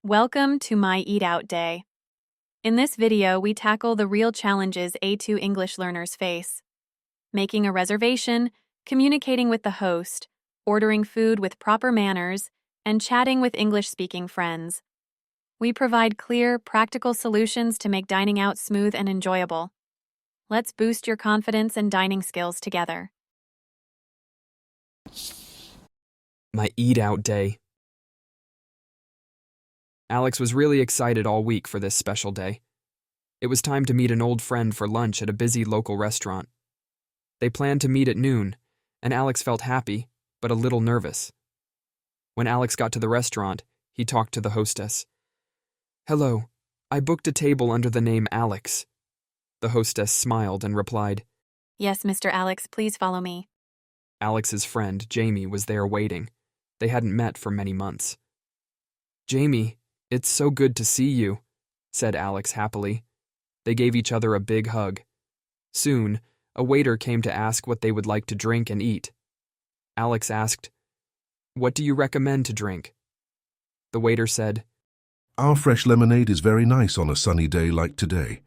Welcome to my Eat Out Day. In this video, we tackle the real challenges A2 English learners face: making a reservation, communicating with the host, ordering food with proper manners, and chatting with English-speaking friends. We provide clear, practical solutions to make dining out smooth and enjoyable. Let's boost your confidence and dining skills together. My Eat Out Day. Alex was really excited all week for this special day. It was time to meet an old friend for lunch at a busy local restaurant. They planned to meet at noon, and Alex felt happy, but a little nervous. When Alex got to the restaurant, he talked to the hostess. "Hello, I booked a table under the name Alex." The hostess smiled and replied, Yes, Mr. Alex, please follow me. Alex's friend, Jamie, was there waiting. They hadn't met for many months. "Jamie, it's so good to see you," said Alex happily. They gave each other a big hug. Soon, a waiter came to ask what they would like to drink and eat. Alex asked, "What do you recommend to drink?" The waiter said, Our fresh lemonade is very nice on a sunny day like today.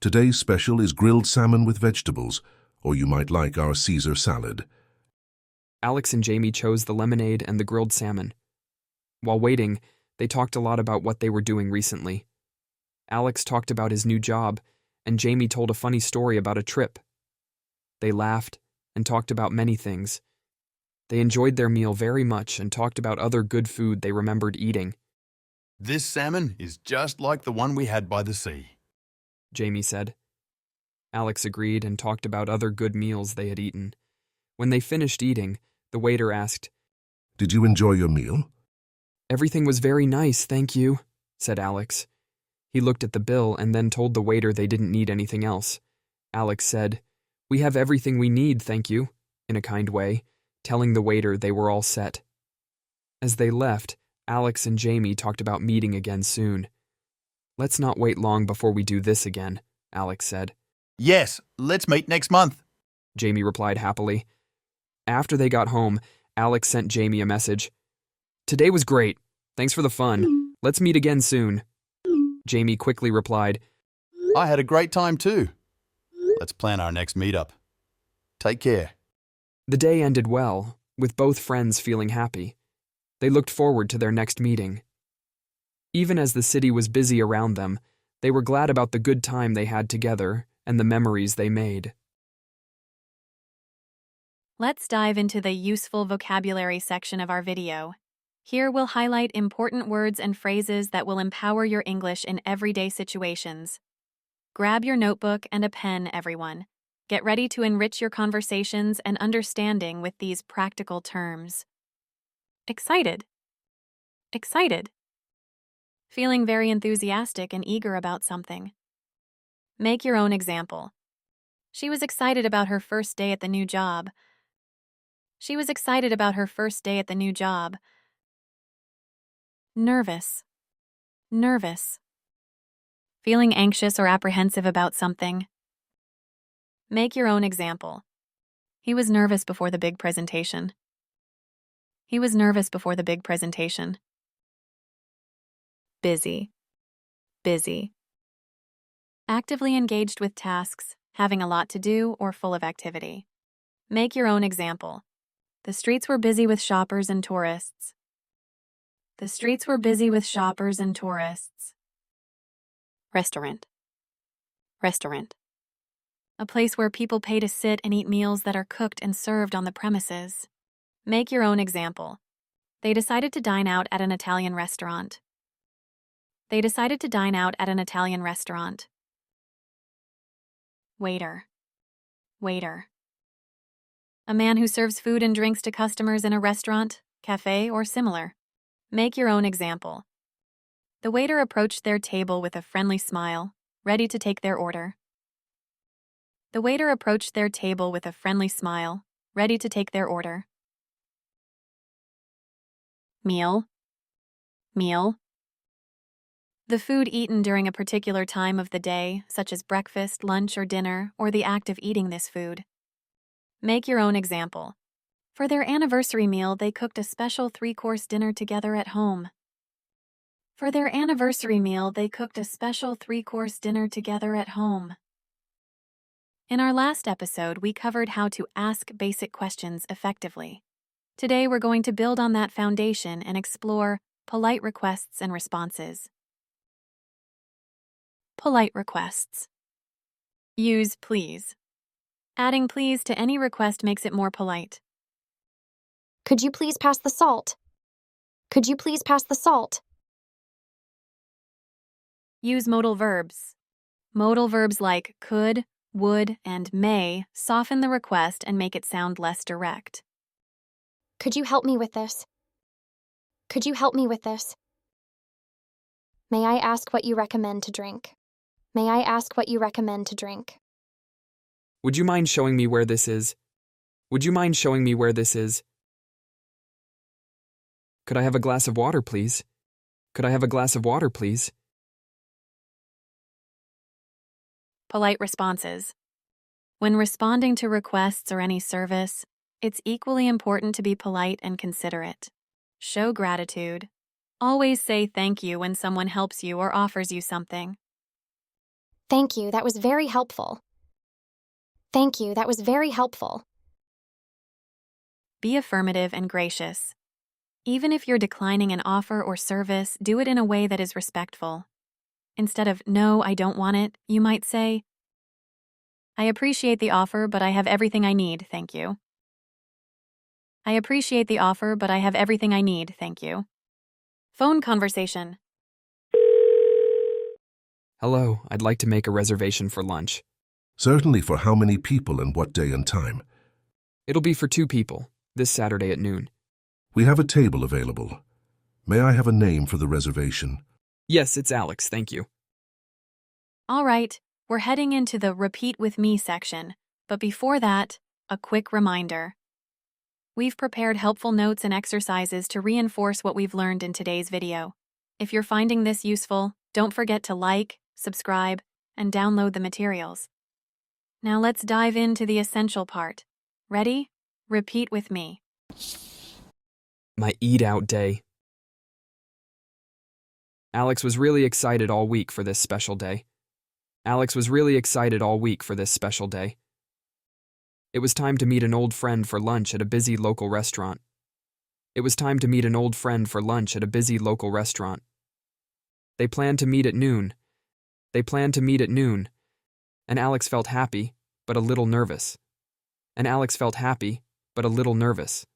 Today's special is grilled salmon with vegetables, or you might like our Caesar salad. Alex and Jamie chose the lemonade and the grilled salmon. While waiting, they talked a lot about what they were doing recently. Alex talked about his new job, and Jamie told a funny story about a trip. They laughed and talked about many things. They enjoyed their meal very much and talked about other good food they remembered eating. "This salmon is just like the one we had by the sea," Jamie said. Alex agreed and talked about other good meals they had eaten. When they finished eating, the waiter asked, Did you enjoy your meal? "Everything was very nice, thank you," said Alex. He looked at the bill and then told the waiter they didn't need anything else. Alex said, "We have everything we need, thank you," in a kind way, telling the waiter they were all set. As they left, Alex and Jamie talked about meeting again soon. "Let's not wait long before we do this again," Alex said. "Yes, let's meet next month," Jamie replied happily. After they got home, Alex sent Jamie a message. "Today was great. Thanks for the fun. Let's meet again soon." Jamie quickly replied, "I had a great time too. Let's plan our next meetup. Take care." The day ended well, with both friends feeling happy. They looked forward to their next meeting. Even as the city was busy around them, they were glad about the good time they had together and the memories they made. Let's dive into the useful vocabulary section of our video. Here we'll highlight important words and phrases that will empower your English in everyday situations. Grab your notebook and a pen, everyone. Get ready to enrich your conversations and understanding with these practical terms. Excited. Excited. Feeling very enthusiastic and eager about something. Make your own example. She was excited about her first day at the new job. She was excited about her first day at the new job. Nervous. Nervous. Feeling anxious or apprehensive about something. Make your own example. He was nervous before the big presentation. He was nervous before the big presentation. Busy. Busy. Actively engaged with tasks, having a lot to do, or full of activity. Make your own example. The streets were busy with shoppers and tourists. The streets were busy with shoppers and tourists. Restaurant. Restaurant. A place where people pay to sit and eat meals that are cooked and served on the premises. Make your own example. They decided to dine out at an Italian restaurant. They decided to dine out at an Italian restaurant. Waiter. Waiter. A man who serves food and drinks to customers in a restaurant, cafe, or similar. Make your own example. The waiter approached their table with a friendly smile, ready to take their order. The waiter approached their table with a friendly smile, ready to take their order. Meal. Meal. The food eaten during a particular time of the day, such as breakfast, lunch, or dinner, or the act of eating this food. Make your own example. For their anniversary meal, they cooked a special 3-course dinner together at home. For their anniversary meal, they cooked a special 3-course dinner together at home. In our last episode, we covered how to ask basic questions effectively. Today, we're going to build on that foundation and explore polite requests and responses. Polite requests. Use please. Adding please to any request makes it more polite. Could you please pass the salt? Could you please pass the salt? Use modal verbs. Modal verbs like could, would, and may soften the request and make it sound less direct. Could you help me with this? Could you help me with this? May I ask what you recommend to drink? May I ask what you recommend to drink? Would you mind showing me where this is? Would you mind showing me where this is? Could I have a glass of water, please? Could I have a glass of water, please? Polite responses. When responding to requests or any service, it's equally important to be polite and considerate. Show gratitude. Always say thank you when someone helps you or offers you something. Thank you, that was very helpful. Thank you, that was very helpful. Be affirmative and gracious. Even if you're declining an offer or service, do it in a way that is respectful. Instead of, no, I don't want it, you might say, I appreciate the offer, but I have everything I need, thank you. I appreciate the offer, but I have everything I need, thank you. Phone conversation. Hello, I'd like to make a reservation for lunch. Certainly. For how many people and what day and time? It'll be for 2 people, this Saturday at noon. We have a table available. May I have a name for the reservation? Yes, it's Alex, thank you. All right, we're heading into the Repeat With Me section, but before that, a quick reminder. We've prepared helpful notes and exercises to reinforce what we've learned in today's video. If you're finding this useful, don't forget to like, subscribe, and download the materials. Now let's dive into the essential part. Ready? Repeat with me. My eat-out day. Alex was really excited all week for this special day. Alex was really excited all week for this special day. It was time to meet an old friend for lunch at a busy local restaurant. It was time to meet an old friend for lunch at a busy local restaurant. They planned to meet at noon. They planned to meet at noon. And Alex felt happy, but a little nervous. And Alex felt happy, but a little nervous.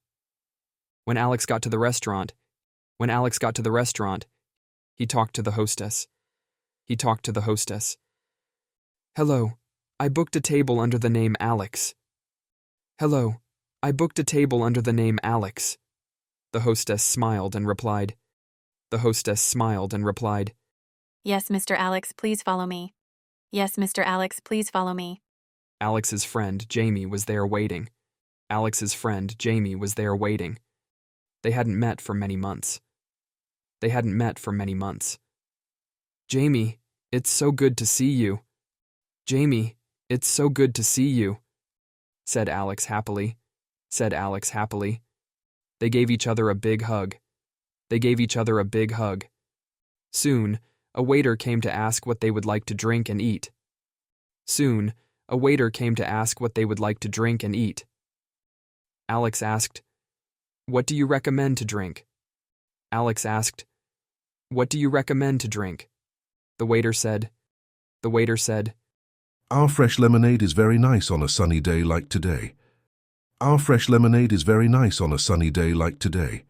When Alex got to the restaurant, he talked to the hostess. He talked to the hostess. Hello, I booked a table under the name Alex. Hello, I booked a table under the name Alex. The hostess smiled and replied. The hostess smiled and replied. Yes, Mr. Alex, please follow me. Yes, Mr. Alex, please follow me. Alex's friend, Jamie, was there waiting. Alex's friend, Jamie, was there waiting. They hadn't met for many months. They hadn't met for many months. Jamie, it's so good to see you. Jamie, it's so good to see you, said Alex happily. Said Alex happily. They gave each other a big hug. They gave each other a big hug. Soon, a waiter came to ask what they would like to drink and eat. Soon, a waiter came to ask what they would like to drink and eat. Alex asked, What do you recommend to drink? Alex asked, What do you recommend to drink? The waiter said, Our fresh lemonade is very nice on a sunny day like today. Our fresh lemonade is very nice on a sunny day like today.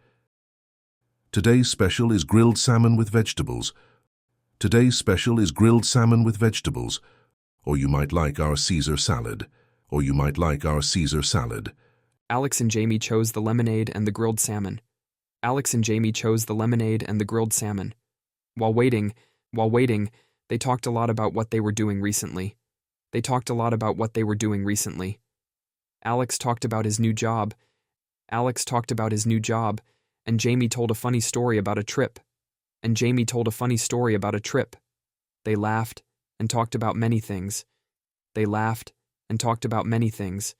Today's special is grilled salmon with vegetables. Today's special is grilled salmon with vegetables. Or you might like our Caesar salad. Or you might like our Caesar salad. Alex and Jamie chose the lemonade and the grilled salmon. Alex and Jamie chose the lemonade and the grilled salmon. While waiting, they talked a lot about what they were doing recently. They talked a lot about what they were doing recently. Alex talked about his new job. Alex talked about his new job, and Jamie told a funny story about a trip. And Jamie told a funny story about a trip. They laughed and talked about many things. They laughed and talked about many things.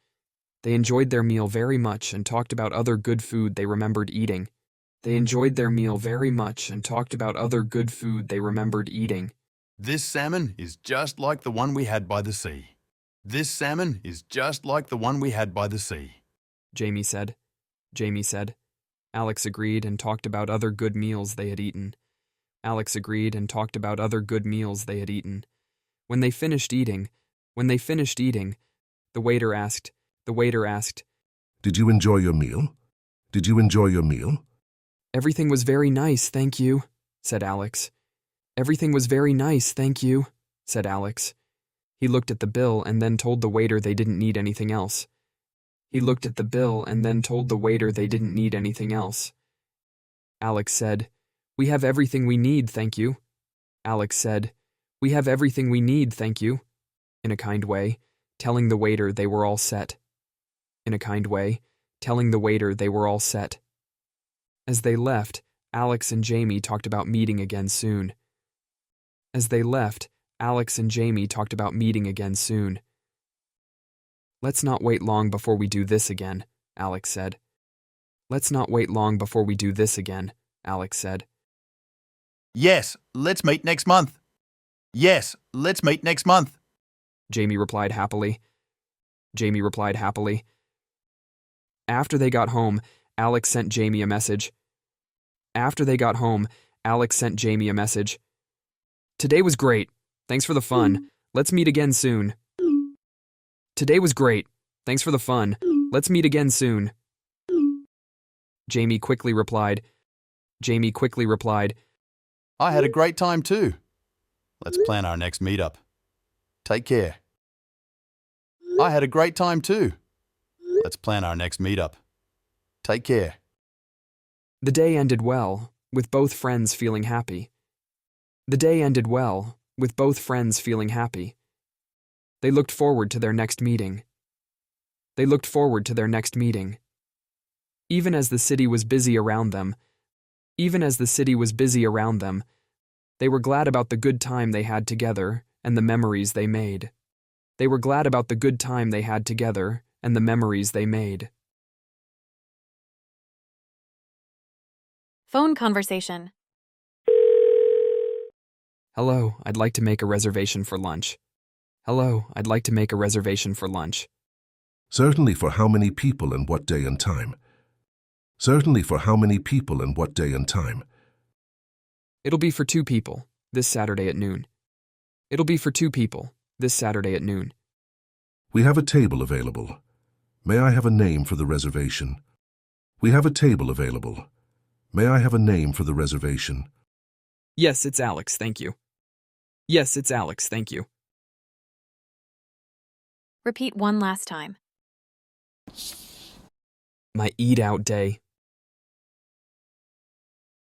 They enjoyed their meal very much and talked about other good food they remembered eating. They enjoyed their meal very much and talked about other good food they remembered eating. This salmon is just like the one we had by the sea. This salmon is just like the one we had by the sea. Jamie said. Jamie said. Alex agreed and talked about other good meals they had eaten. Alex agreed and talked about other good meals they had eaten. When they finished eating, the waiter asked, Did you enjoy your meal? Did you enjoy your meal? Everything was very nice, thank you, said Alex. Everything was very nice, thank you, said Alex. He looked at the bill and then told the waiter they didn't need anything else. He looked at the bill and then told the waiter they didn't need anything else. Alex said, "We have everything we need, thank you." Alex said, "We have everything we need, thank you," in a kind way, telling the waiter they were all set. In a kind way, telling the waiter they were all set. As they left, Alex and Jamie talked about meeting again soon. As they left, Alex and Jamie talked about meeting again soon. "Let's not wait long before we do this again," Alex said. "Let's not wait long before we do this again," Alex said. Yes, let's meet next month. Yes, let's meet next month. Jamie replied happily. Jamie replied happily. After they got home, Alex sent Jamie a message. After they got home, Alex sent Jamie a message. "Today was great. Thanks for the fun. Let's meet again soon." "Today was great. Thanks for the fun. Let's meet again soon." Jamie quickly replied. Jamie quickly replied, I had a great time too. Let's plan our next meetup. Take care. I had a great time too. Let's plan our next meetup. Take care. The day ended well, with both friends feeling happy. The day ended well, with both friends feeling happy. They looked forward to their next meeting. They looked forward to their next meeting. Even as the city was busy around them, they were glad about the good time they had together and the memories they made. They were glad about the good time they had together and the memories they made. Phone conversation. Hello, I'd like to make a reservation for lunch. Hello, I'd like to make a reservation for lunch. Certainly, for how many people and what day and time? Certainly, for how many people and what day and time? It'll be for 2 people, this Saturday at noon. It'll be for 2 people, this Saturday at noon. We have a table available. May I have a name for the reservation? We have a table available. May I have a name for the reservation? Yes, it's Alex, thank you. Yes, it's Alex, thank you. Repeat one last time. My eat-out day.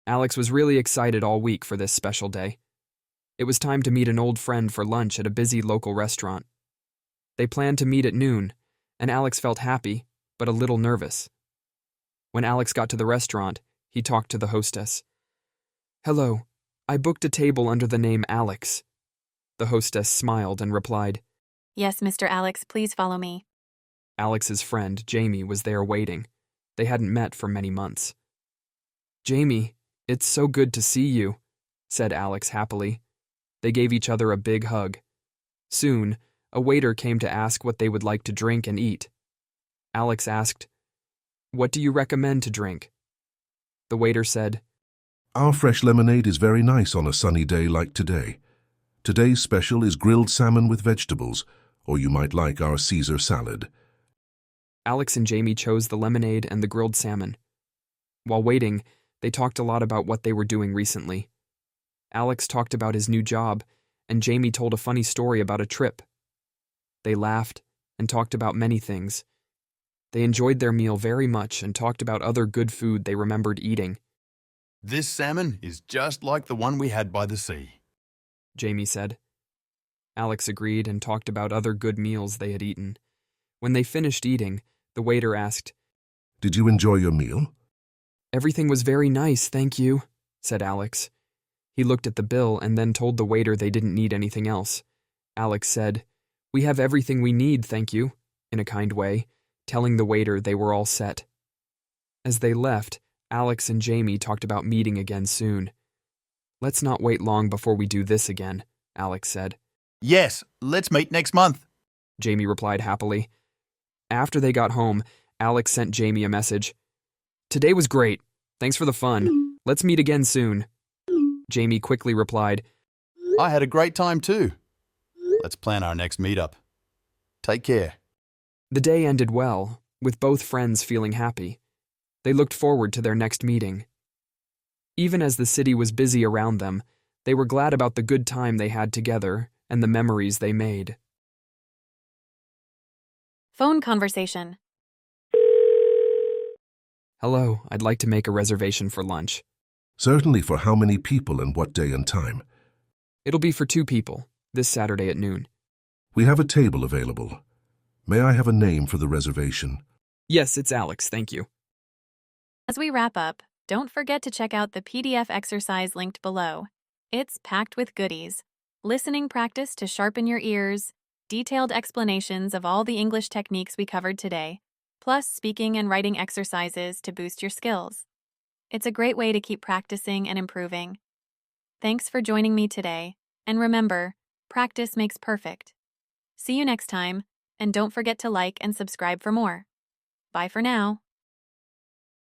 Alex was really excited all week for this special day. It was time to meet an old friend for lunch at a busy local restaurant. They planned to meet at noon, and Alex felt happy, but a little nervous. When Alex got to the restaurant, he talked to the hostess. "Hello, I booked a table under the name Alex." The hostess smiled and replied. Yes, Mr. Alex, please follow me. Alex's friend, Jamie, was there waiting. They hadn't met for many months. "Jamie, it's so good to see you," said Alex happily. They gave each other a big hug. Soon, a waiter came to ask what they would like to drink and eat. Alex asked, "What do you recommend to drink?" The waiter said, Our fresh lemonade is very nice on a sunny day like today. Today's special is grilled salmon with vegetables, or you might like our Caesar salad. Alex and Jamie chose the lemonade and the grilled salmon. While waiting, they talked a lot about what they were doing recently. Alex talked about his new job, and Jamie told a funny story about a trip. They laughed and talked about many things. They enjoyed their meal very much and talked about other good food they remembered eating. This salmon is just like the one we had by the sea. Jamie said. Alex agreed and talked about other good meals they had eaten. When they finished eating, the waiter asked, Did you enjoy your meal? Everything was very nice, thank you, said Alex. He looked at the bill and then told the waiter they didn't need anything else. Alex said, We have everything we need, thank you, in a kind way, telling the waiter they were all set. As they left, Alex and Jamie talked about meeting again soon. Let's not wait long before we do this again, Alex said. Yes, let's meet next month. Jamie replied happily. After they got home, Alex sent Jamie a message. Today was great. Thanks for the fun. Let's meet again soon. Jamie quickly replied, I had a great time too. Let's plan our next meetup. Take care. The day ended well, with both friends feeling happy. They looked forward to their next meeting. Even as the city was busy around them, they were glad about the good time they had together and the memories they made. Phone conversation. Hello, I'd like to make a reservation for lunch. Certainly. For how many people and what day and time? It'll be for 2 people, this Saturday at noon. We have a table available. May I have a name for the reservation? Yes, it's Alex, thank you. As we wrap up, don't forget to check out the PDF exercise linked below. It's packed with goodies. Listening practice to sharpen your ears, detailed explanations of all the English techniques we covered today, plus speaking and writing exercises to boost your skills. It's a great way to keep practicing and improving. Thanks for joining me today, and remember, practice makes perfect. See you next time, and don't forget to like and subscribe for more. Bye for now.